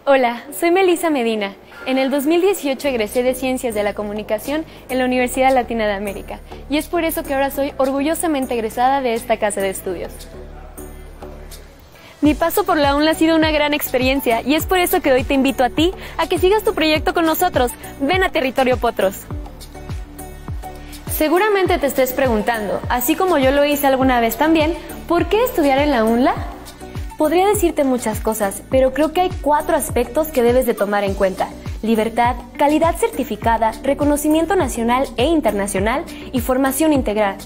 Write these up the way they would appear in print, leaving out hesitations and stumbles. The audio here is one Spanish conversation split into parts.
Hola, soy Melissa Medina. En el 2018 egresé de Ciencias de la Comunicación en la Universidad Latina de América y es por eso que ahora soy orgullosamente egresada de esta casa de estudios. Mi paso por la UNLA ha sido una gran experiencia y es por eso que hoy te invito a ti a que sigas tu proyecto con nosotros. Ven a Territorio Potros. Seguramente te estés preguntando, así como yo lo hice alguna vez también, ¿por qué estudiar en la UNLA? Podría decirte muchas cosas, pero creo que hay 4 aspectos que debes de tomar en cuenta: libertad, calidad certificada, reconocimiento nacional e internacional y formación integral.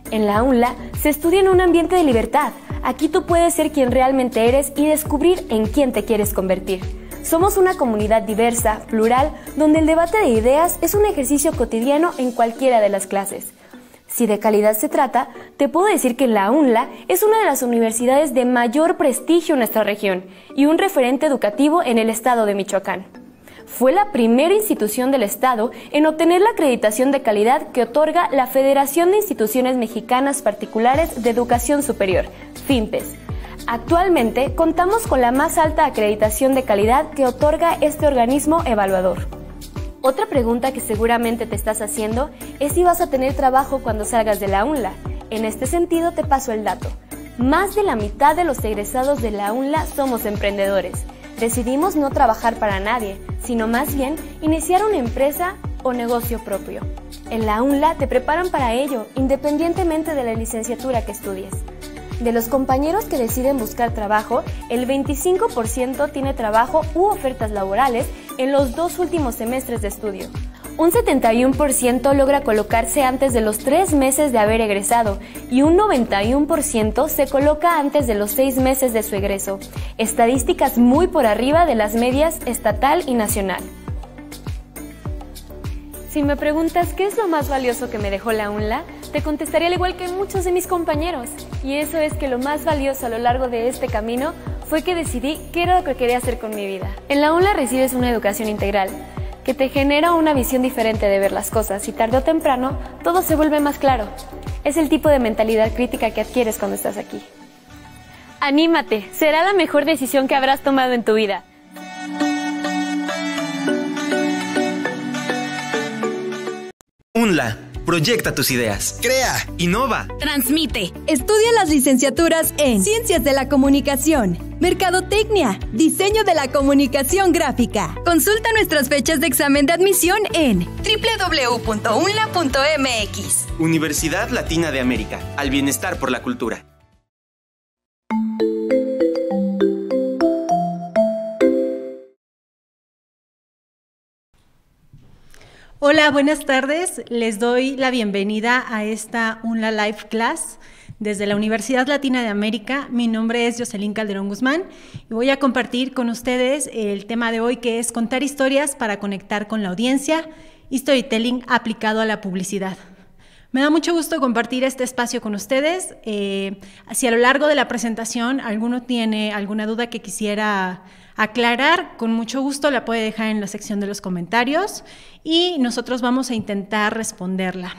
En la UNLA se estudia en un ambiente de libertad. Aquí tú puedes ser quien realmente eres y descubrir en quién te quieres convertir. Somos una comunidad diversa, plural, donde el debate de ideas es un ejercicio cotidiano en cualquiera de las clases. Si de calidad se trata, te puedo decir que la UNLA es una de las universidades de mayor prestigio en nuestra región y un referente educativo en el estado de Michoacán. Fue la primera institución del estado en obtener la acreditación de calidad que otorga la Federación de Instituciones Mexicanas Particulares de Educación Superior, FIMPES. Actualmente contamos con la más alta acreditación de calidad que otorga este organismo evaluador. Otra pregunta que seguramente te estás haciendo es si vas a tener trabajo cuando salgas de la UNLA. En este sentido te paso el dato. Más de la mitad de los egresados de la UNLA somos emprendedores. Decidimos no trabajar para nadie, sino más bien iniciar una empresa o negocio propio. En la UNLA te preparan para ello, independientemente de la licenciatura que estudies. De los compañeros que deciden buscar trabajo, el 25% tiene trabajo u ofertas laborales en los 2 últimos semestres de estudio. Un 71% logra colocarse antes de los 3 meses de haber egresado y un 91% se coloca antes de los 6 meses de su egreso. Estadísticas muy por arriba de las medias estatal y nacional. Si me preguntas qué es lo más valioso que me dejó la UNLA, te contestaré al igual que muchos de mis compañeros. Y eso es que lo más valioso a lo largo de este camino fue que decidí qué era lo que quería hacer con mi vida. En la UNLA recibes una educación integral, que te genera una visión diferente de ver las cosas y tarde o temprano todo se vuelve más claro. Es el tipo de mentalidad crítica que adquieres cuando estás aquí. ¡Anímate! Será la mejor decisión que habrás tomado en tu vida. UNLA. Proyecta tus ideas. Crea. Innova. Transmite. Estudia las licenciaturas en Ciencias de la Comunicación, Mercadotecnia, Diseño de la Comunicación Gráfica. Consulta nuestras fechas de examen de admisión en www.unla.mx. Universidad Latina de América. Al bienestar por la cultura. Hola, buenas tardes. Les doy la bienvenida a esta UNLA Live Class desde la Universidad Latina de América. Mi nombre es Jocelyn Calderón Guzmán y voy a compartir con ustedes el tema de hoy, que es contar historias para conectar con la audiencia y storytelling aplicado a la publicidad. Me da mucho gusto compartir este espacio con ustedes. Si a lo largo de la presentación alguno tiene alguna duda que quisiera aclarar, con mucho gusto la puede dejar en la sección de los comentarios y nosotros vamos a intentar responderla.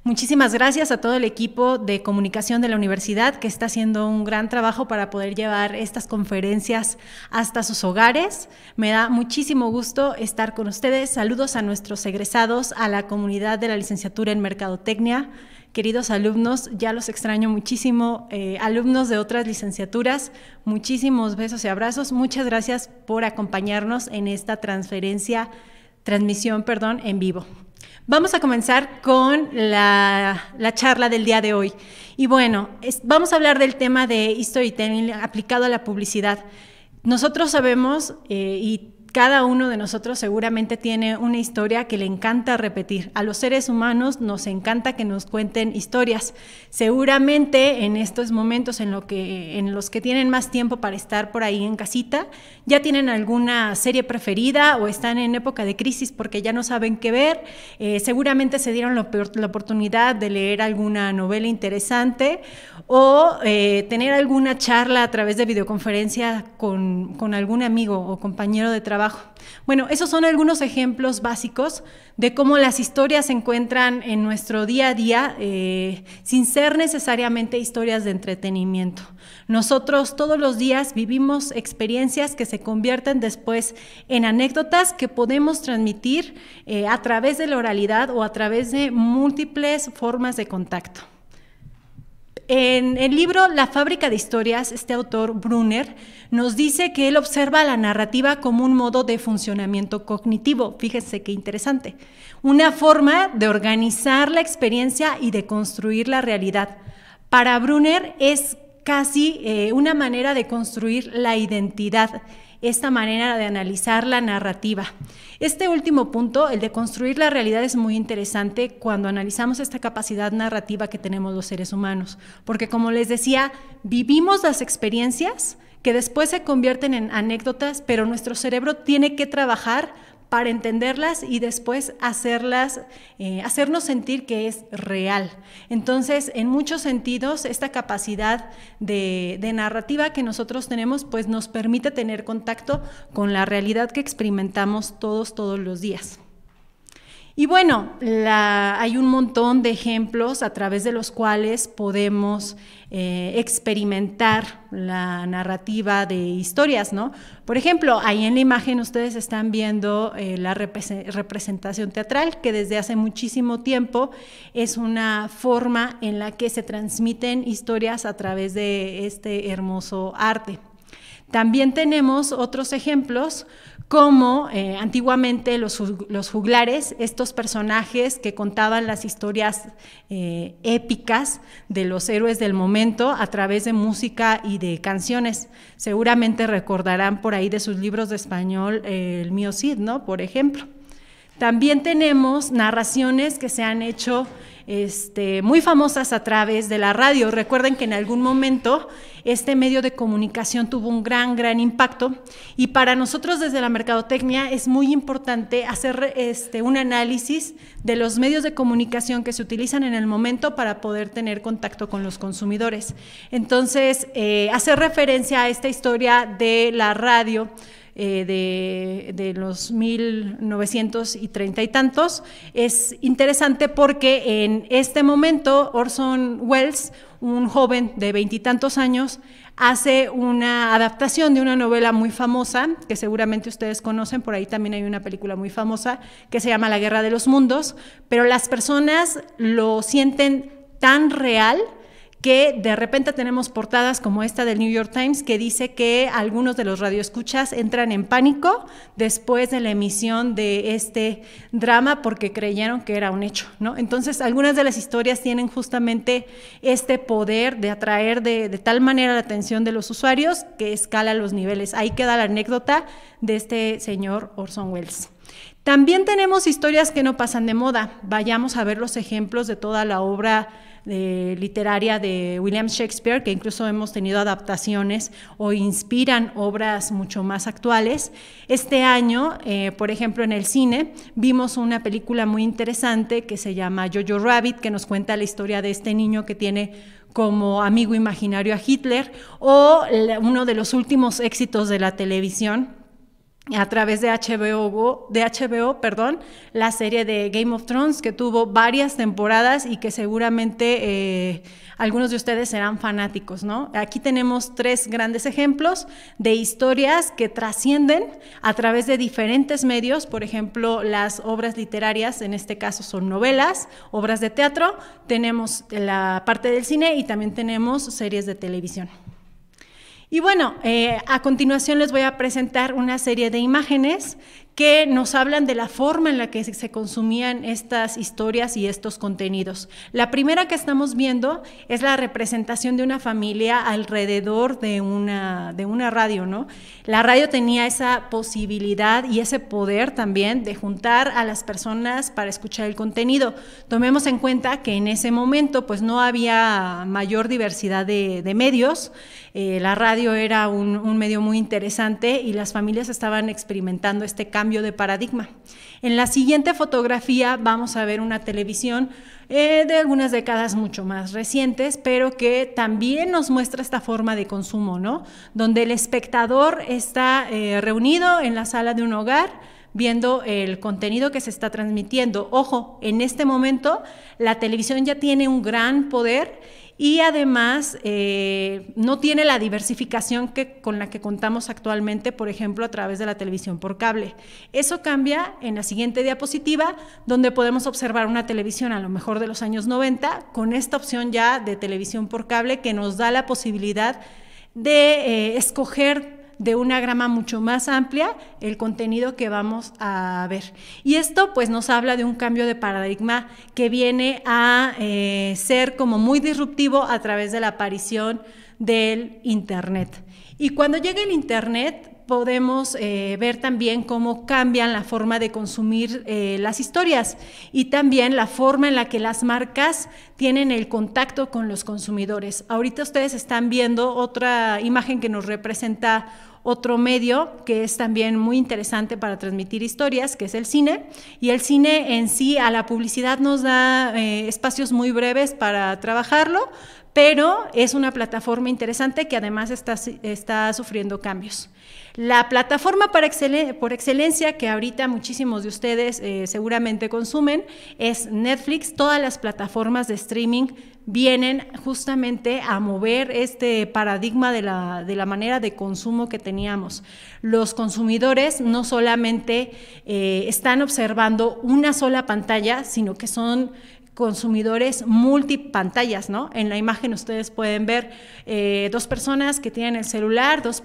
Muchísimas gracias a todo el equipo de comunicación de la universidad que está haciendo un gran trabajo para poder llevar estas conferencias hasta sus hogares. Me da muchísimo gusto estar con ustedes. Saludos a nuestros egresados, a la comunidad de la licenciatura en Mercadotecnia. Queridos alumnos, ya los extraño muchísimo, alumnos de otras licenciaturas, muchísimos besos y abrazos. Muchas gracias por acompañarnos en esta transmisión en vivo. Vamos a comenzar con la charla del día de hoy. Y bueno, vamos a hablar del tema de storytelling aplicado a la publicidad. Nosotros sabemos y cada uno de nosotros seguramente tiene una historia que le encanta repetir. A los seres humanos nos encanta que nos cuenten historias. Seguramente en estos momentos en los que tienen más tiempo para estar por ahí en casita, ya tienen alguna serie preferida o están en época de crisis porque ya no saben qué ver. Seguramente se dieron la oportunidad de leer alguna novela interesante o tener alguna charla a través de videoconferencia con algún amigo o compañero de trabajo trabajo. Bueno, esos son algunos ejemplos básicos de cómo las historias se encuentran en nuestro día a día sin ser necesariamente historias de entretenimiento. Nosotros todos los días vivimos experiencias que se convierten después en anécdotas que podemos transmitir a través de la oralidad o a través de múltiples formas de contacto. En el libro La fábrica de historias, este autor, Brunner, nos dice que él observa la narrativa como un modo de funcionamiento cognitivo. Fíjense qué interesante. Una forma de organizar la experiencia y de construir la realidad. Para Brunner es casi una manera de construir la identidad, esta manera de analizar la narrativa. Este último punto, el de construir la realidad, es muy interesante cuando analizamos esta capacidad narrativa que tenemos los seres humanos, porque como les decía, vivimos las experiencias que después se convierten en anécdotas, pero nuestro cerebro tiene que trabajar para entenderlas y después hacernos sentir que es real. Entonces, en muchos sentidos, esta capacidad de narrativa que nosotros tenemos, pues nos permite tener contacto con la realidad que experimentamos todos los días. Y bueno, hay un montón de ejemplos a través de los cuales podemos experimentar la narrativa de historias, ¿no? Por ejemplo, ahí en la imagen ustedes están viendo la representación teatral, que desde hace muchísimo tiempo es una forma en la que se transmiten historias a través de este hermoso arte. También tenemos otros ejemplos como antiguamente los juglares, estos personajes que contaban las historias épicas de los héroes del momento a través de música y de canciones. Seguramente recordarán por ahí de sus libros de español El mío Cid, ¿no? Por ejemplo. También tenemos narraciones que se han hecho muy famosas a través de la radio. Recuerden que en algún momento este medio de comunicación tuvo un gran impacto, y para nosotros desde la mercadotecnia es muy importante hacer un análisis de los medios de comunicación que se utilizan en el momento para poder tener contacto con los consumidores. Entonces, hacer referencia a esta historia de la radio de los 1930 y tantos es interesante porque en este momento Orson Welles, un joven de 20 y tantos años, hace una adaptación de una novela muy famosa que seguramente ustedes conocen. Por ahí también hay una película muy famosa que se llama La Guerra de los Mundos, pero las personas lo sienten tan real que de repente tenemos portadas como esta del New York Times que dice que algunos de los radioescuchas entran en pánico después de la emisión de este drama porque creyeron que era un hecho, ¿no? Entonces, algunas de las historias tienen justamente este poder de atraer de tal manera la atención de los usuarios que escala los niveles. Ahí queda la anécdota de este señor Orson Welles. También tenemos historias que no pasan de moda. Vayamos a ver los ejemplos de toda la obra literaria de William Shakespeare, que incluso hemos tenido adaptaciones o inspiran obras mucho más actuales. Este año, por ejemplo, en el cine, vimos una película muy interesante que se llama Jojo Rabbit, que nos cuenta la historia de este niño que tiene como amigo imaginario a Hitler, o uno de los últimos éxitos de la televisión a través de HBO, la serie de Game of Thrones, que tuvo varias temporadas y que seguramente algunos de ustedes serán fanáticos, ¿no? Aquí tenemos 3 grandes ejemplos de historias que trascienden a través de diferentes medios. Por ejemplo, las obras literarias, en este caso son novelas, obras de teatro, tenemos la parte del cine y también tenemos series de televisión. Y bueno, a continuación les voy a presentar una serie de imágenes que nos hablan de la forma en la que se consumían estas historias y estos contenidos. La primera que estamos viendo es la representación de una familia alrededor de una radio, ¿no? La radio tenía esa posibilidad y ese poder también de juntar a las personas para escuchar el contenido. Tomemos en cuenta que en ese momento pues no había mayor diversidad de medios. La radio era un medio muy interesante y las familias estaban experimentando este cambio cambio de paradigma. En la siguiente fotografía vamos a ver una televisión de algunas décadas mucho más recientes, pero que también nos muestra esta forma de consumo, ¿no? Donde el espectador está reunido en la sala de un hogar, viendo el contenido que se está transmitiendo. Ojo, en este momento la televisión ya tiene un gran poder y además no tiene la diversificación con la que contamos actualmente, por ejemplo, a través de la televisión por cable. Eso cambia en la siguiente diapositiva, donde podemos observar una televisión a lo mejor de los años 90, con esta opción ya de televisión por cable que nos da la posibilidad de escoger de una gama mucho más amplia el contenido que vamos a ver. Y esto pues nos habla de un cambio de paradigma que viene a ser como muy disruptivo a través de la aparición del Internet. Y cuando llega el Internet podemos ver también cómo cambian la forma de consumir las historias y también la forma en la que las marcas tienen el contacto con los consumidores. Ahorita ustedes están viendo otra imagen que nos representa otro medio que es también muy interesante para transmitir historias, que es el cine, y el cine en sí a la publicidad nos da espacios muy breves para trabajarlo, pero es una plataforma interesante que además está sufriendo cambios. La plataforma por excelencia que ahorita muchísimos de ustedes seguramente consumen es Netflix. Todas las plataformas de streaming vienen justamente a mover este paradigma de la manera de consumo que teníamos. Los consumidores no solamente están observando una sola pantalla, sino que son consumidores multipantallas, ¿no? En la imagen ustedes pueden ver dos personas que tienen el celular, dos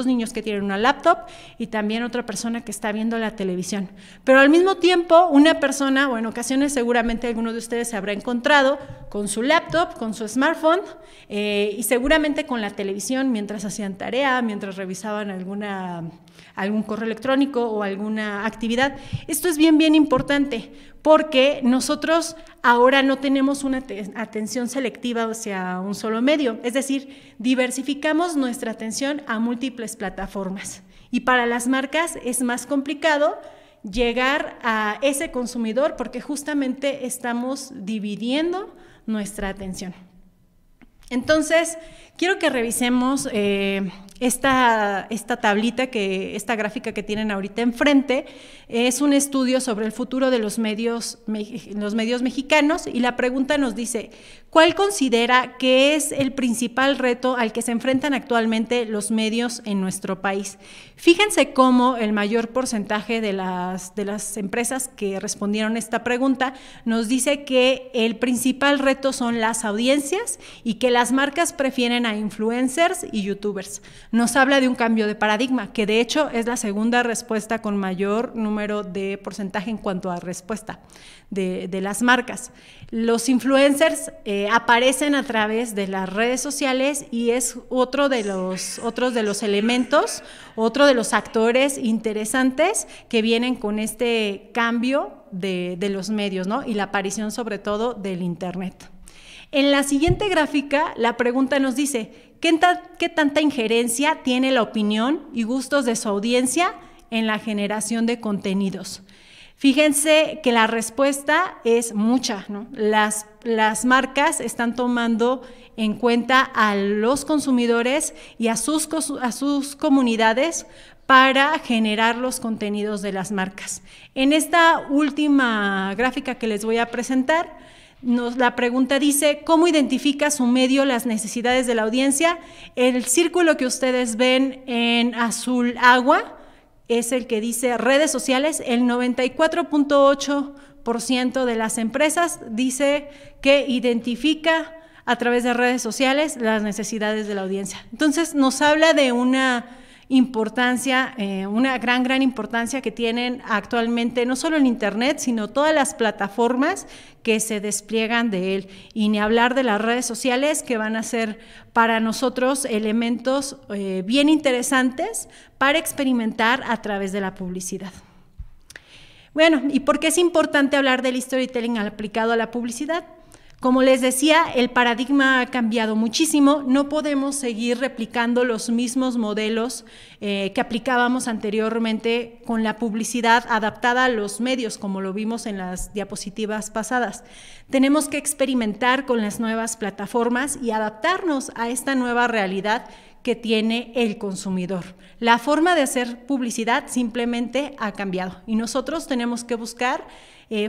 niños que tienen una laptop y también otra persona que está viendo la televisión. Pero al mismo tiempo, una persona, o en ocasiones seguramente alguno de ustedes se habrá encontrado con su laptop, con su smartphone y seguramente con la televisión mientras hacían tarea, mientras revisaban algún correo electrónico o alguna actividad. Esto es bien importante porque nosotros ahora no tenemos una atención selectiva hacia un solo medio, es decir, diversificamos nuestra atención a múltiples plataformas y para las marcas es más complicado llegar a ese consumidor porque justamente estamos dividiendo nuestra atención. Entonces, quiero que revisemos esta tablita, esta gráfica que tienen ahorita enfrente. Es un estudio sobre el futuro de los medios mexicanos y la pregunta nos dice, ¿cuál considera que es el principal reto al que se enfrentan actualmente los medios en nuestro país? Fíjense cómo el mayor porcentaje de las empresas que respondieron esta pregunta nos dice que el principal reto son las audiencias y que las marcas prefieren a influencers y youtubers. Nos habla de un cambio de paradigma, que de hecho es la segunda respuesta con mayor número de porcentaje en cuanto a respuesta de las marcas. Los influencers aparecen a través de las redes sociales y es otro de los elementos, otro de los actores interesantes que vienen con este cambio de los medios, ¿no? Y la aparición sobre todo del Internet. En la siguiente gráfica, la pregunta nos dice, ¿qué tanta injerencia tiene la opinión y gustos de su audiencia en la generación de contenidos? Fíjense que la respuesta es mucha, ¿no? Las marcas están tomando en cuenta a los consumidores y a sus comunidades para generar los contenidos de las marcas. En esta última gráfica que les voy a presentar, la pregunta dice, ¿cómo identifica su medio las necesidades de la audiencia? El círculo que ustedes ven en azul agua es el que dice redes sociales. El 94.8% de las empresas dice que identifica a través de redes sociales las necesidades de la audiencia. Entonces nos habla de una importancia, una gran importancia que tienen actualmente no solo el Internet, sino todas las plataformas que se despliegan de él. Y ni hablar de las redes sociales, que van a ser para nosotros elementos bien interesantes para experimentar a través de la publicidad. Bueno, ¿y por qué es importante hablar del storytelling aplicado a la publicidad? Como les decía, el paradigma ha cambiado muchísimo, no podemos seguir replicando los mismos modelos que aplicábamos anteriormente con la publicidad adaptada a los medios, como lo vimos en las diapositivas pasadas. Tenemos que experimentar con las nuevas plataformas y adaptarnos a esta nueva realidad que tiene el consumidor. La forma de hacer publicidad simplemente ha cambiado y nosotros tenemos que buscar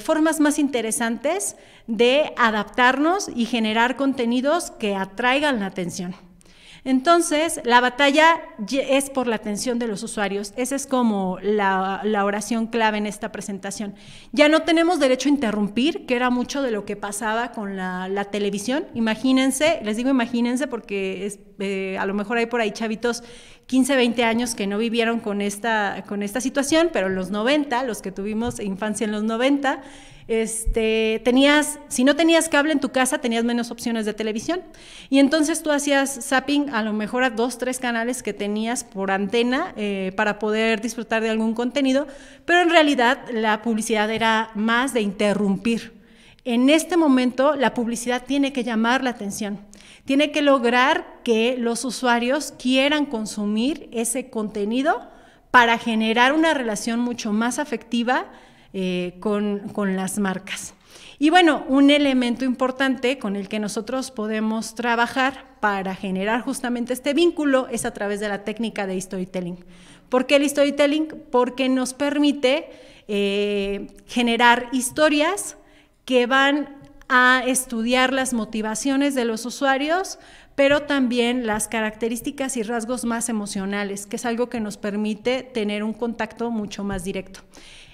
formas más interesantes de adaptarnos y generar contenidos que atraigan la atención. Entonces, la batalla es por la atención de los usuarios. Esa es como la oración clave en esta presentación. Ya no tenemos derecho a interrumpir, que era mucho de lo que pasaba con la televisión. Imagínense, les digo imagínense porque a lo mejor hay por ahí chavitos 15, 20 años que no vivieron con esta situación, pero en los 90, los que tuvimos infancia en los 90, si no tenías cable en tu casa, tenías menos opciones de televisión. Y entonces tú hacías zapping a lo mejor a 2, 3 canales que tenías por antena para poder disfrutar de algún contenido, pero en realidad la publicidad era más de interrumpir. En este momento la publicidad tiene que llamar la atención, tiene que lograr que los usuarios quieran consumir ese contenido para generar una relación mucho más afectiva con las marcas. Y bueno, un elemento importante con el que nosotros podemos trabajar para generar justamente este vínculo es a través de la técnica de storytelling. ¿Por qué el storytelling? Porque nos permite generar historias que van a estudiar las motivaciones de los usuarios, pero también las características y rasgos más emocionales, que es algo que nos permite tener un contacto mucho más directo.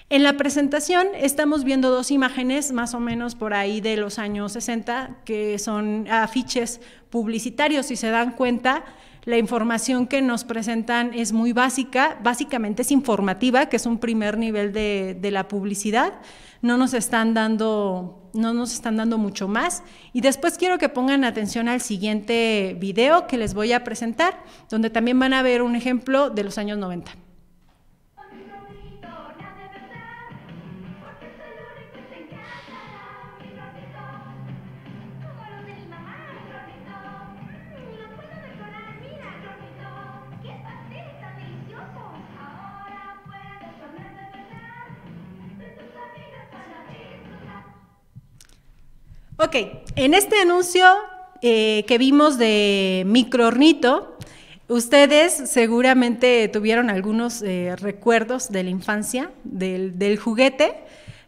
En la presentación estamos viendo 2 imágenes más o menos por ahí de los años 60, que son afiches publicitarios. Si se dan cuenta, la información que nos presentan es muy básica, básicamente es informativa, que es un primer nivel de la publicidad. No nos están dando mucho más. Y después quiero que pongan atención al siguiente video que les voy a presentar, donde también van a ver un ejemplo de los años 90. Ok, en este anuncio que vimos de Microornito, ustedes seguramente tuvieron algunos recuerdos de la infancia, del juguete,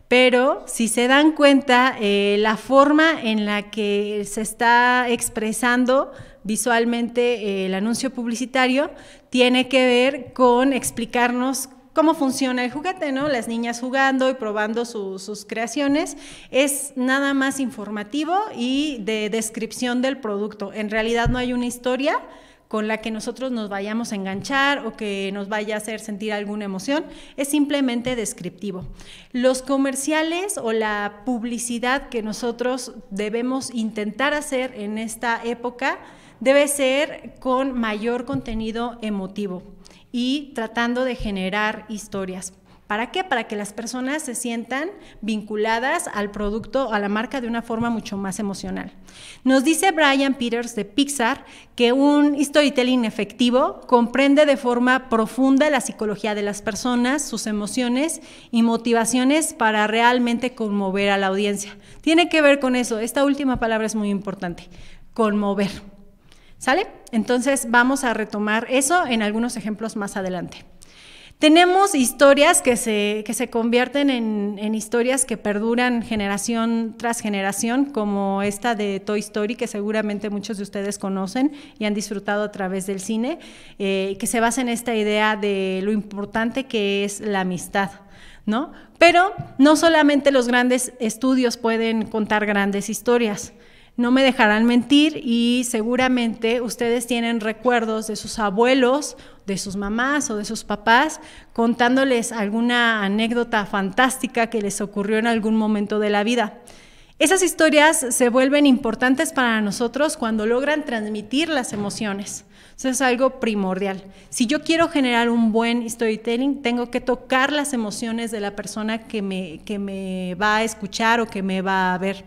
pero si se dan cuenta, la forma en la que se está expresando visualmente el anuncio publicitario tiene que ver con explicarnos cómo funciona el juguete, ¿no? Las niñas jugando y probando sus creaciones. Es nada más informativo y de descripción del producto. En realidad no hay una historia con la que nosotros nos vayamos a enganchar o que nos vaya a hacer sentir alguna emoción, es simplemente descriptivo. Los comerciales o la publicidad que nosotros debemos intentar hacer en esta época debe ser con mayor contenido emotivo y tratando de generar historias. ¿Para qué? Para que las personas se sientan vinculadas al producto, a la marca de una forma mucho más emocional. Nos dice Brian Peters de Pixar que un storytelling efectivo comprende de forma profunda la psicología de las personas, sus emociones y motivaciones para realmente conmover a la audiencia. Tiene que ver con eso, esta última palabra es muy importante, conmover. ¿Sale? Entonces vamos a retomar eso en algunos ejemplos más adelante. Tenemos historias que se convierten en historias que perduran generación tras generación, como esta de Toy Story, que seguramente muchos de ustedes conocen y han disfrutado a través del cine, que se basa en esta idea de lo importante que es la amistad, ¿no? Pero no solamente los grandes estudios pueden contar grandes historias. No me dejarán mentir y seguramente ustedes tienen recuerdos de sus abuelos, de sus mamás o de sus papás contándoles alguna anécdota fantástica que les ocurrió en algún momento de la vida. Esas historias se vuelven importantes para nosotros cuando logran transmitir las emociones. Eso es algo primordial. Si yo quiero generar un buen storytelling, tengo que tocar las emociones de la persona que me va a escuchar o que me va a ver.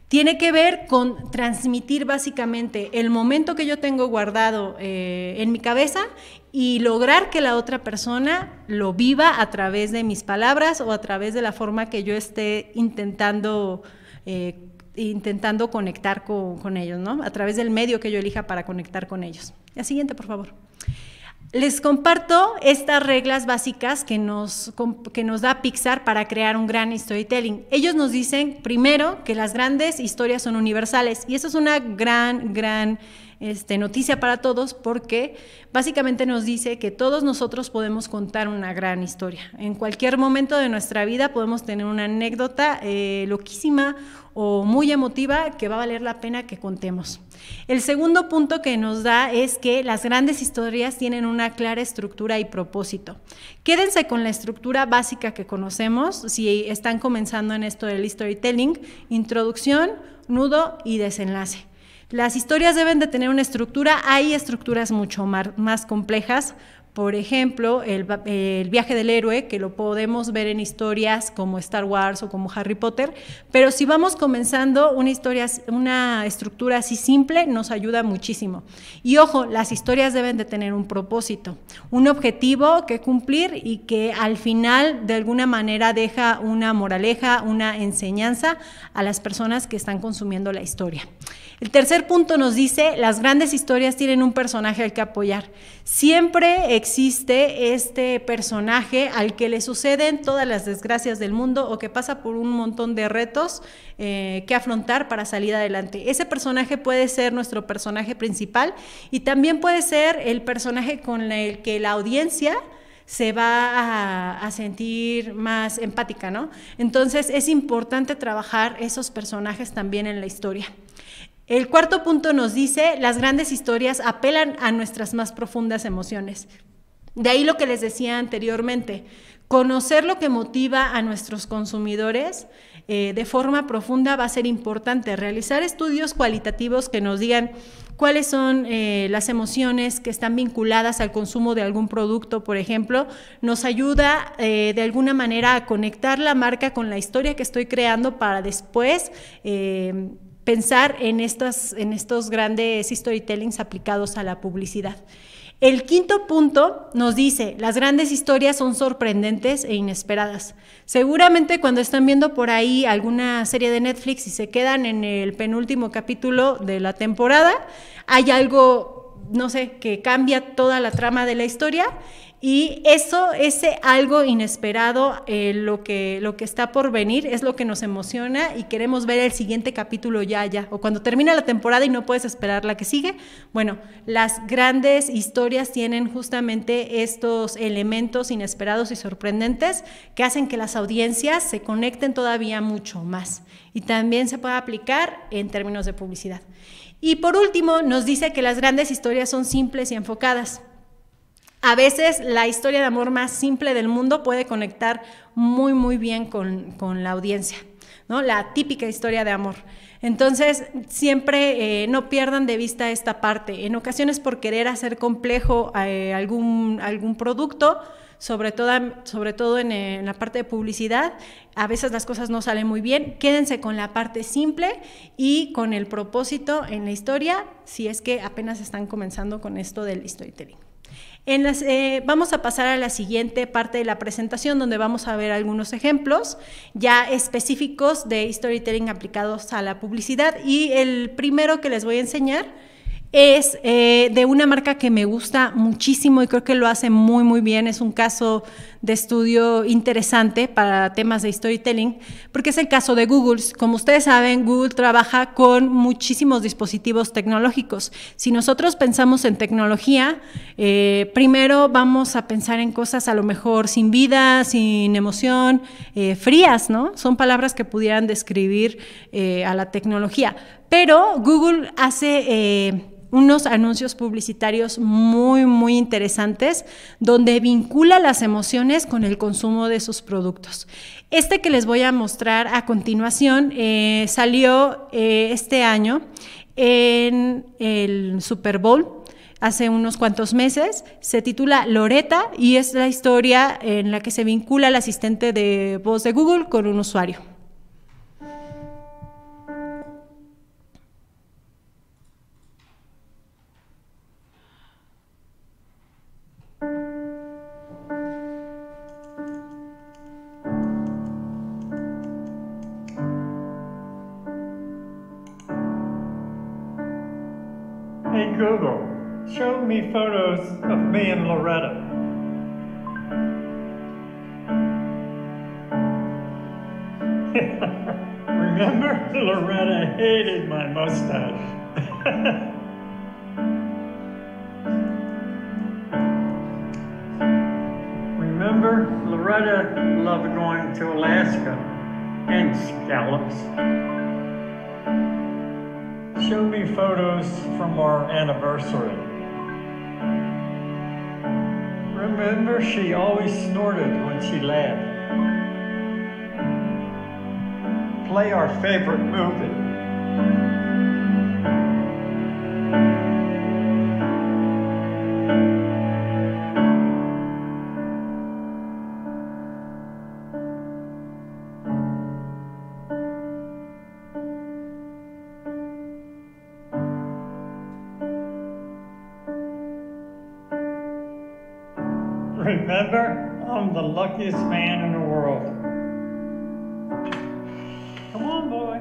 Tiene que ver con transmitir básicamente el momento que yo tengo guardado en mi cabeza y lograr que la otra persona lo viva a través de mis palabras o a través de la forma que yo esté intentando conectar con ellos, ¿no? A través del medio que yo elija para conectar con ellos. La siguiente, por favor. Les comparto estas reglas básicas que nos da Pixar para crear un gran storytelling. Ellos nos dicen, primero, que las grandes historias son universales, y eso es una gran noticia para todos, porque básicamente nos dice que todos nosotros podemos contar una gran historia. En cualquier momento de nuestra vida podemos tener una anécdota loquísima o muy emotiva que va a valer la pena que contemos. El segundo punto que nos da es que las grandes historias tienen una clara estructura y propósito. Quédense con la estructura básica que conocemos si están comenzando en esto del storytelling: introducción, nudo y desenlace. Las historias deben de tener una estructura. Hay estructuras mucho más complejas. Por ejemplo, el viaje del héroe, que lo podemos ver en historias como Star Wars o como Harry Potter, pero si vamos comenzando una estructura así simple, nos ayuda muchísimo. Y ojo, las historias deben de tener un propósito, un objetivo que cumplir y que al final de alguna manera deja una moraleja, una enseñanza a las personas que están consumiendo la historia. El tercer punto nos dice, las grandes historias tienen un personaje al que apoyar. Siempre existe este personaje al que le suceden todas las desgracias del mundo o que pasa por un montón de retos que afrontar para salir adelante. Ese personaje puede ser nuestro personaje principal y también puede ser el personaje con el que la audiencia se va a sentir más empática, ¿no? Entonces es importante trabajar esos personajes también en la historia. El cuarto punto nos dice, las grandes historias apelan a nuestras más profundas emociones. De ahí lo que les decía anteriormente, conocer lo que motiva a nuestros consumidores de forma profunda va a ser importante. Realizar estudios cualitativos que nos digan cuáles son las emociones que están vinculadas al consumo de algún producto, por ejemplo, nos ayuda de alguna manera a conectar la marca con la historia que estoy creando para después pensar en estos grandes storytellings aplicados a la publicidad. El quinto punto nos dice, las grandes historias son sorprendentes e inesperadas. Seguramente cuando están viendo por ahí alguna serie de Netflix y se quedan en el penúltimo capítulo de la temporada, hay algo, no sé, que cambia toda la trama de la historia. Y ese algo inesperado, lo que está por venir, es lo que nos emociona y queremos ver el siguiente capítulo ya. O cuando termina la temporada y no puedes esperar la que sigue. Bueno, las grandes historias tienen justamente estos elementos inesperados y sorprendentes que hacen que las audiencias se conecten todavía mucho más. Y también se puede aplicar en términos de publicidad. Y por último, nos dice que las grandes historias son simples y enfocadas. A veces la historia de amor más simple del mundo puede conectar muy bien con la audiencia, ¿no? La típica historia de amor. Entonces, siempre no pierdan de vista esta parte. En ocasiones, por querer hacer complejo algún producto, sobre todo en la parte de publicidad, a veces las cosas no salen muy bien. Quédense con la parte simple y con el propósito en la historia, si es que apenas están comenzando con esto del storytelling. Vamos a pasar a la siguiente parte de la presentación, donde vamos a ver algunos ejemplos ya específicos de storytelling aplicados a la publicidad. Y el primero que les voy a enseñar es de una marca que me gusta muchísimo y creo que lo hace muy bien. Es un caso de estudio interesante para temas de storytelling, porque es el caso de Google. Como ustedes saben, Google trabaja con muchísimos dispositivos tecnológicos. Si nosotros pensamos en tecnología, primero vamos a pensar en cosas a lo mejor sin vida, sin emoción, frías, ¿no? Son palabras que pudieran describir a la tecnología. Pero Google hace unos anuncios publicitarios muy interesantes donde vincula las emociones con el consumo de sus productos. Este que les voy a mostrar a continuación salió este año en el Super Bowl. Hace unos cuantos meses, se titula Loretta y es la historia en la que se vincula el asistente de voz de Google con un usuario. Google, show me photos of me and Loretta. Remember? Loretta hated my mustache. Remember? Loretta loved going to Alaska and scallops. Show me photos from our anniversary. Remember, she always snorted when she laughed. Play our favorite movie. Remember, I'm the luckiest man in the world. Come on, boy.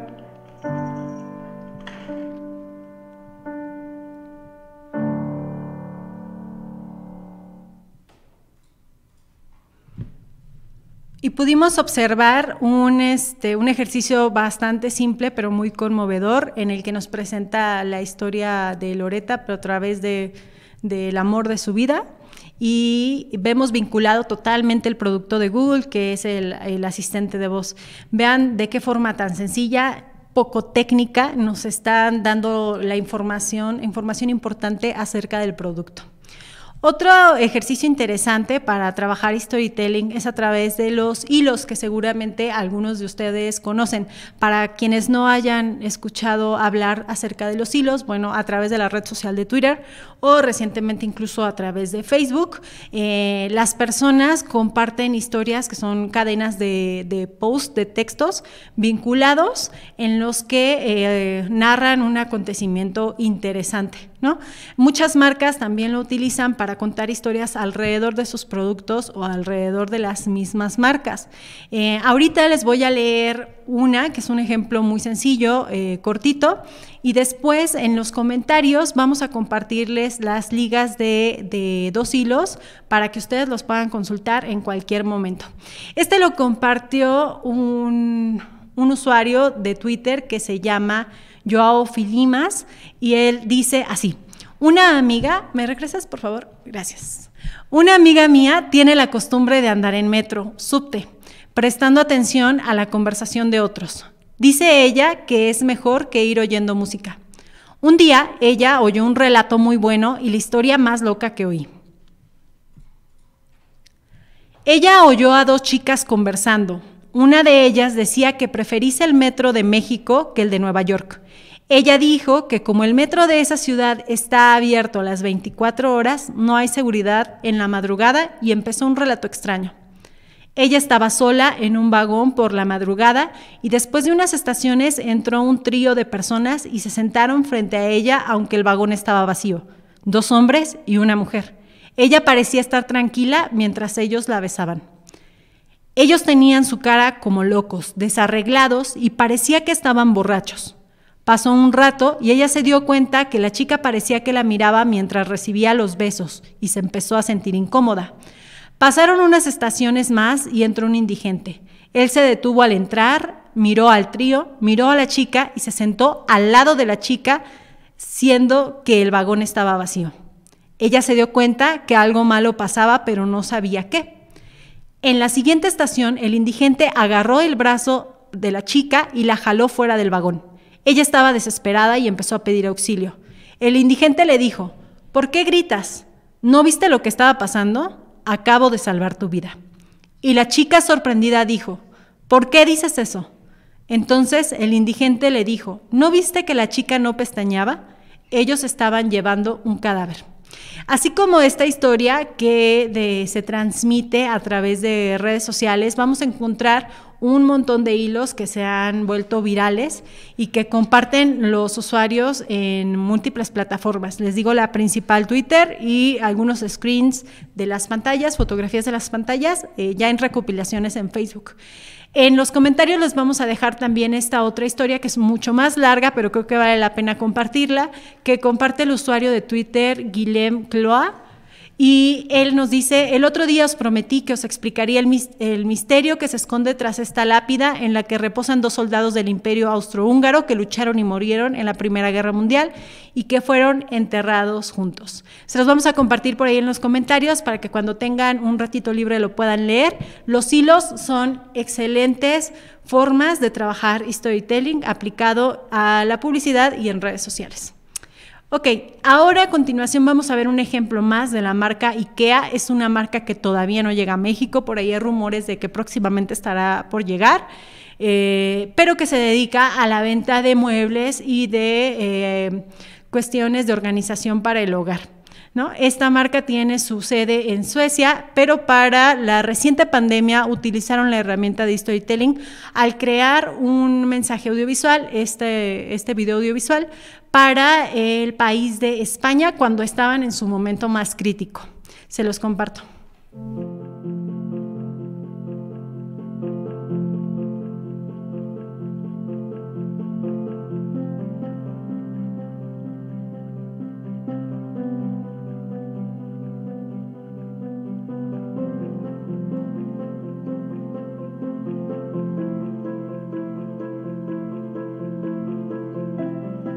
Y pudimos observar un ejercicio bastante simple, pero muy conmovedor, en el que nos presenta la historia de Loretta, pero a través del amor de su vida. Y vemos vinculado totalmente el producto de Google, que es el asistente de voz. Vean de qué forma tan sencilla, poco técnica, nos están dando la información importante acerca del producto. Otro ejercicio interesante para trabajar storytelling es a través de los hilos, que seguramente algunos de ustedes conocen. Para quienes no hayan escuchado hablar acerca de los hilos, bueno, a través de la red social de Twitter o recientemente incluso a través de Facebook, las personas comparten historias que son cadenas de posts, de textos vinculados en los que narran un acontecimiento interesante, ¿no? Muchas marcas también lo utilizan para contar historias alrededor de sus productos o alrededor de las mismas marcas. Ahorita les voy a leer una que es un ejemplo muy sencillo, cortito, y después en los comentarios vamos a compartirles las ligas de dos hilos para que ustedes los puedan consultar en cualquier momento. Este lo compartió un usuario de Twitter que se llama Joao Filimas, y él dice así: una amiga, ¿me regresas por favor? Gracias. Una amiga mía tiene la costumbre de andar en metro, subte, prestando atención a la conversación de otros. Dice ella que es mejor que ir oyendo música. Un día ella oyó un relato muy bueno y la historia más loca que oí. Ella oyó a dos chicas conversando. Una de ellas decía que preferís el metro de México que el de Nueva York. Ella dijo que como el metro de esa ciudad está abierto a las 24 horas, no hay seguridad en la madrugada, y empezó un relato extraño. Ella estaba sola en un vagón por la madrugada y después de unas estaciones entró un trío de personas y se sentaron frente a ella aunque el vagón estaba vacío. 2 hombres y una mujer. Ella parecía estar tranquila mientras ellos la besaban. Ellos tenían su cara como locos, desarreglados, y parecía que estaban borrachos. Pasó un rato y ella se dio cuenta que la chica parecía que la miraba mientras recibía los besos y se empezó a sentir incómoda. Pasaron unas estaciones más y entró un indigente. Él se detuvo al entrar, miró al trío, miró a la chica y se sentó al lado de la chica, siendo que el vagón estaba vacío. Ella se dio cuenta que algo malo pasaba, pero no sabía qué. En la siguiente estación, el indigente agarró el brazo de la chica y la jaló fuera del vagón. Ella estaba desesperada y empezó a pedir auxilio. El indigente le dijo: ¿por qué gritas? ¿No viste lo que estaba pasando? Acabo de salvar tu vida. Y la chica sorprendida dijo: ¿por qué dices eso? Entonces el indigente le dijo: ¿no viste que la chica no pestañeaba? Ellos estaban llevando un cadáver. Así como esta historia que se transmite a través de redes sociales, vamos a encontrar un montón de hilos que se han vuelto virales y que comparten los usuarios en múltiples plataformas. Les digo, la principal, Twitter, y algunos screens de las pantallas, fotografías de las pantallas, ya en recopilaciones en Facebook. En los comentarios les vamos a dejar también esta otra historia que es mucho más larga, pero creo que vale la pena compartirla, que comparte el usuario de Twitter, Guillem Cloa, y él nos dice: el otro día os prometí que os explicaría el misterio que se esconde tras esta lápida en la que reposan 2 soldados del Imperio Austrohúngaro que lucharon y murieron en la Primera Guerra Mundial y que fueron enterrados juntos. Se los vamos a compartir por ahí en los comentarios para que cuando tengan un ratito libre lo puedan leer. Los hilos son excelentes formas de trabajar storytelling aplicado a la publicidad y en redes sociales. Ok, ahora a continuación vamos a ver un ejemplo más de la marca IKEA. Es una marca que todavía no llega a México, por ahí hay rumores de que próximamente estará por llegar, pero que se dedica a la venta de muebles y de cuestiones de organización para el hogar, ¿no? Esta marca tiene su sede en Suecia, pero para la reciente pandemia utilizaron la herramienta de storytelling al crear un mensaje audiovisual, este video audiovisual, para el país de España cuando estaban en su momento más crítico. Se los comparto.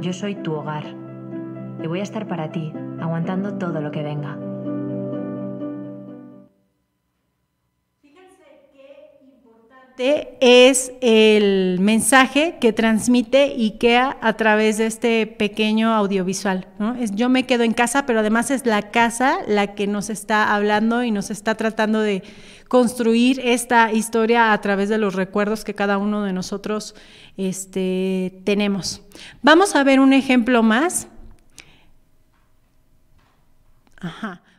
Yo soy tu hogar y voy a estar para ti, aguantando todo lo que venga. Fíjense qué importante es el mensaje que transmite IKEA a través de este pequeño audiovisual, ¿no? Yo me quedo en casa, pero además es la casa la que nos está hablando y nos está tratando de construir esta historia a través de los recuerdos que cada uno de nosotros tenemos. Vamos a ver un ejemplo más.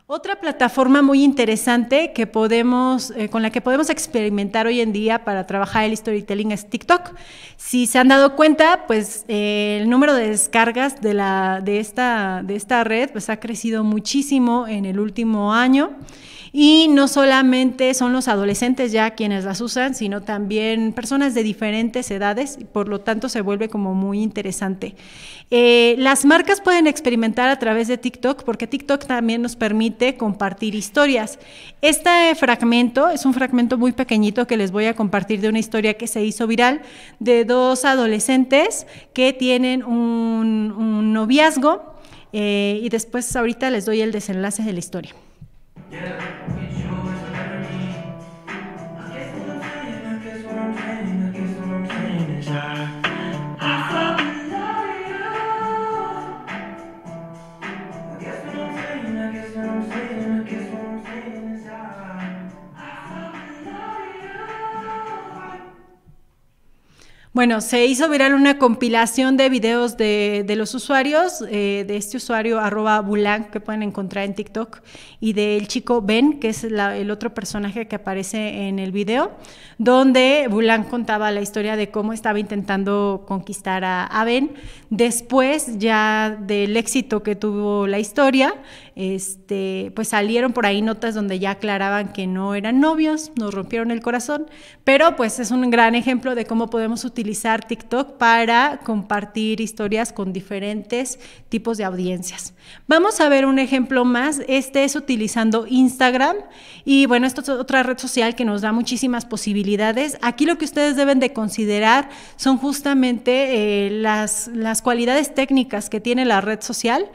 Otra plataforma muy interesante que con la que podemos experimentar hoy en día para trabajar el storytelling es TikTok. Si se han dado cuenta, pues el número de descargas de esta red pues ha crecido muchísimo en el último año. Y no solamente son los adolescentes ya quienes las usan, sino también personas de diferentes edades, y por lo tanto se vuelve como muy interesante. Las marcas pueden experimentar a través de TikTok, porque TikTok también nos permite compartir historias. Este fragmento es un fragmento muy pequeñito que les voy a compartir de una historia que se hizo viral de 2 adolescentes que tienen un noviazgo, y después ahorita les doy el desenlace de la historia. Bueno, se hizo viral una compilación de videos de los usuarios, de este usuario @bulang que pueden encontrar en TikTok, y del chico Ben, que es el otro personaje que aparece en el video, donde Bulang contaba la historia de cómo estaba intentando conquistar a Ben. Después ya del éxito que tuvo la historia, pues salieron por ahí notas donde ya aclaraban que no eran novios, nos rompieron el corazón, pero pues es un gran ejemplo de cómo podemos utilizar TikTok para compartir historias con diferentes tipos de audiencias. Vamos a ver un ejemplo más. Este es utilizando Instagram, y bueno, esto es otra red social que nos da muchísimas posibilidades. Aquí lo que ustedes deben de considerar son justamente las cualidades técnicas que tiene la red social,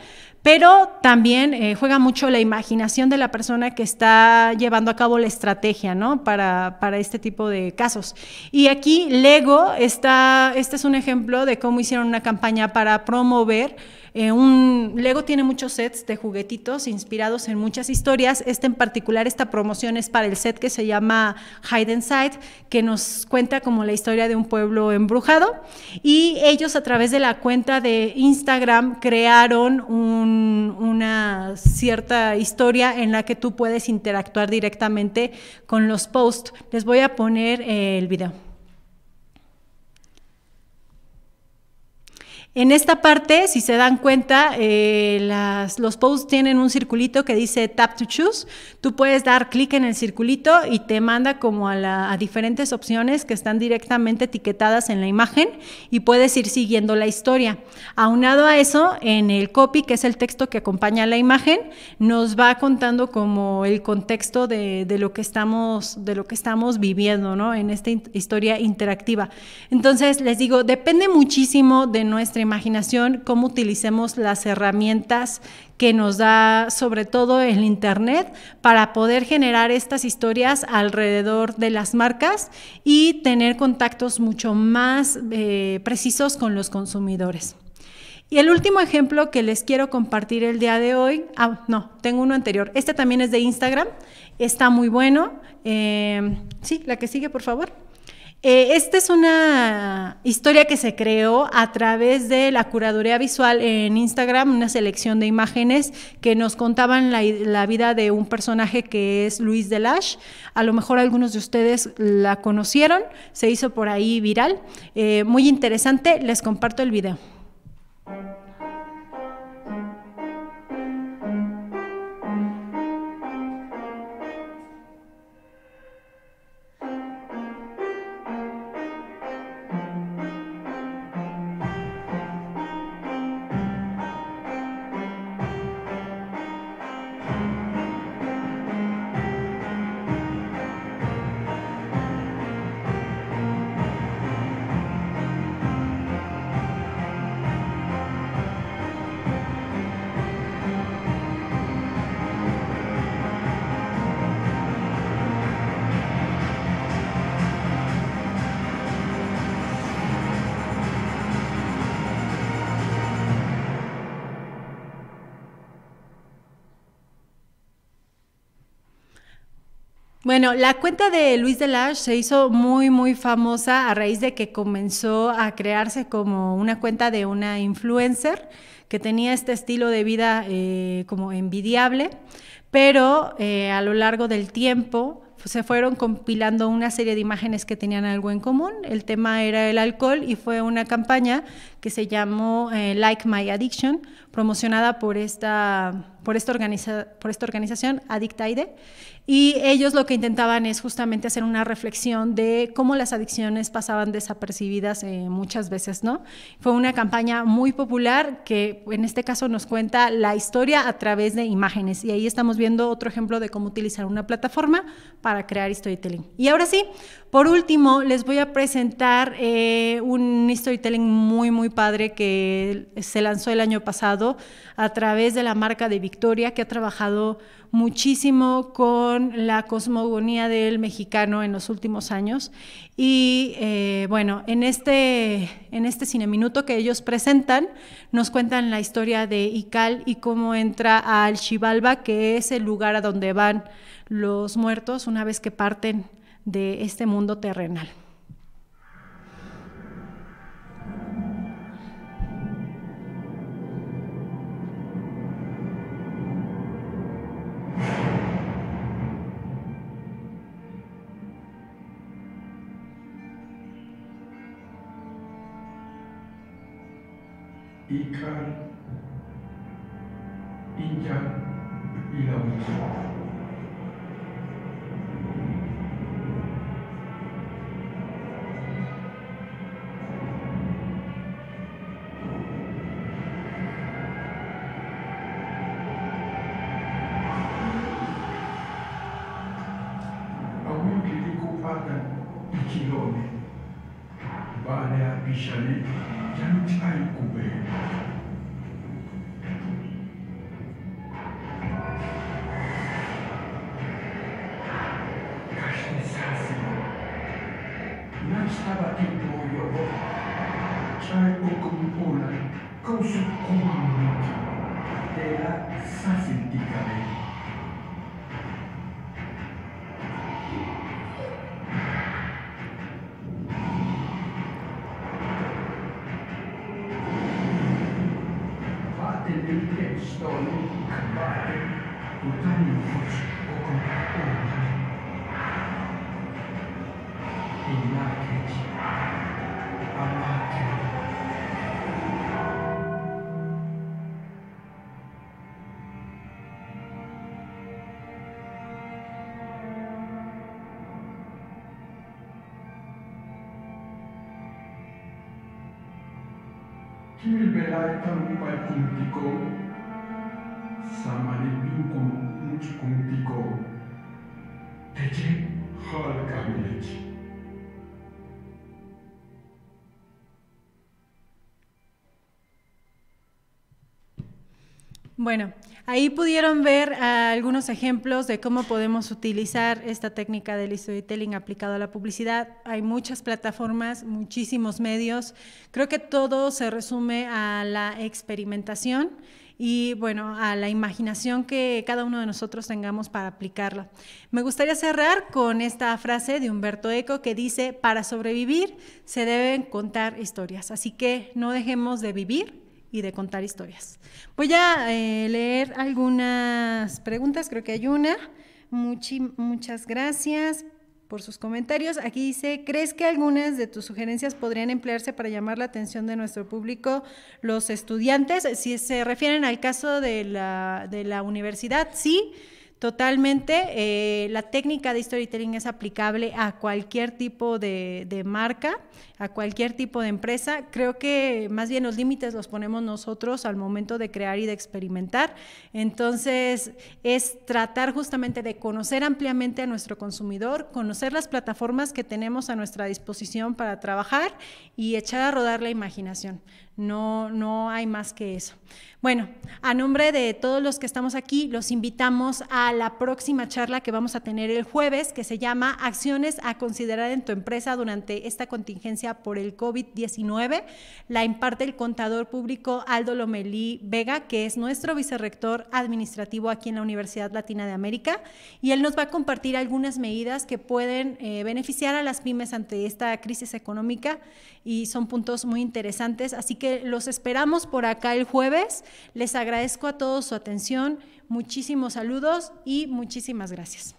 pero también juega mucho la imaginación de la persona que está llevando a cabo la estrategia, ¿no? para este tipo de casos. Y aquí Lego, este es un ejemplo de cómo hicieron una campaña para promover. Lego tiene muchos sets de juguetitos inspirados en muchas historias. En particular, esta promoción es para el set que se llama Hide and Seek, que nos cuenta como la historia de un pueblo embrujado, y ellos a través de la cuenta de Instagram crearon una cierta historia en la que tú puedes interactuar directamente con los posts. Les voy a poner el video. En esta parte, si se dan cuenta, los posts tienen un circulito que dice Tap to Choose. Tú puedes dar clic en el circulito y te manda como a diferentes opciones que están directamente etiquetadas en la imagen y puedes ir siguiendo la historia. Aunado a eso, en el copy, que es el texto que acompaña a la imagen, nos va contando como el contexto de lo que estamos viviendo, ¿no? En esta historia interactiva. Entonces, les digo, depende muchísimo de nuestra imaginación, cómo utilicemos las herramientas que nos da sobre todo el Internet para poder generar estas historias alrededor de las marcas y tener contactos mucho más precisos con los consumidores. Y el último ejemplo que les quiero compartir el día de hoy, tengo uno anterior, este también es de Instagram, está muy bueno, sí, la que sigue por favor. Esta es una historia que se creó a través de la curaduría visual en Instagram, una selección de imágenes que nos contaban la vida de un personaje que es Louise Delage. A lo mejor algunos de ustedes la conocieron, se hizo por ahí viral. Muy interesante, les comparto el video. Bueno, la cuenta de Louise Delage se hizo muy, muy famosa a raíz de que comenzó a crearse como una cuenta de una influencer que tenía este estilo de vida como envidiable, pero a lo largo del tiempo se fueron compilando una serie de imágenes que tenían algo en común. El tema era el alcohol y fue una campaña que se llamó Like My Addiction, promocionada por esta organización Addictaide. Y ellos lo que intentaban es justamente hacer una reflexión de cómo las adicciones pasaban desapercibidas muchas veces, ¿no? Fue una campaña muy popular que en este caso nos cuenta la historia a través de imágenes. Y ahí estamos viendo otro ejemplo de cómo utilizar una plataforma para crear storytelling. Y ahora sí, por último, les voy a presentar un storytelling muy, muy padre que se lanzó el año pasado a través de la marca de Victoria, que ha trabajado muchísimo con la cosmogonía del mexicano en los últimos años. Y bueno, en este cineminuto que ellos presentan, nos cuentan la historia de Ical y cómo entra al Xibalba, que es el lugar a donde van los muertos una vez que parten de este mundo terrenal. Ical, Inja y la Ouija. Ikilone, baada ya bishani janutai kube. Kashne sasi, nastaba tipo yobo, trai okumula, kausu kumamuki, dela sasi dikale. Stolen kembali utani fos okontakota inakej amake Kimil belai talupai kumtiko. Samali binkom much kumtiko. Teche hal kamileki. Bueno, ahí pudieron ver algunos ejemplos de cómo podemos utilizar esta técnica del storytelling aplicado a la publicidad. Hay muchas plataformas, muchísimos medios. Creo que todo se resume a la experimentación y, bueno, a la imaginación que cada uno de nosotros tengamos para aplicarla. Me gustaría cerrar con esta frase de Humberto Eco que dice: para sobrevivir se deben contar historias, así que no dejemos de vivir y de contar historias. Voy a leer algunas preguntas, creo que hay una. Muchas gracias por sus comentarios. Aquí dice: ¿crees que algunas de tus sugerencias podrían emplearse para llamar la atención de nuestro público, los estudiantes? Si se refieren al caso de la universidad, sí. Totalmente, la técnica de storytelling es aplicable a cualquier tipo de marca, a cualquier tipo de empresa. Creo que más bien los límites los ponemos nosotros al momento de crear y de experimentar. Entonces, es tratar justamente de conocer ampliamente a nuestro consumidor, conocer las plataformas que tenemos a nuestra disposición para trabajar y echar a rodar la imaginación. No hay más que eso. Bueno, a nombre de todos los que estamos aquí, los invitamos a la próxima charla que vamos a tener el jueves, que se llama Acciones a considerar en tu empresa durante esta contingencia por el COVID-19. La imparte el contador público Aldo Lomelí Vega, que es nuestro vicerrector administrativo aquí en la Universidad Latina de América, y él nos va a compartir algunas medidas que pueden beneficiar a las pymes ante esta crisis económica, y son puntos muy interesantes, así que los esperamos por acá el jueves. Les agradezco a todos su atención, muchísimos saludos y muchísimas gracias.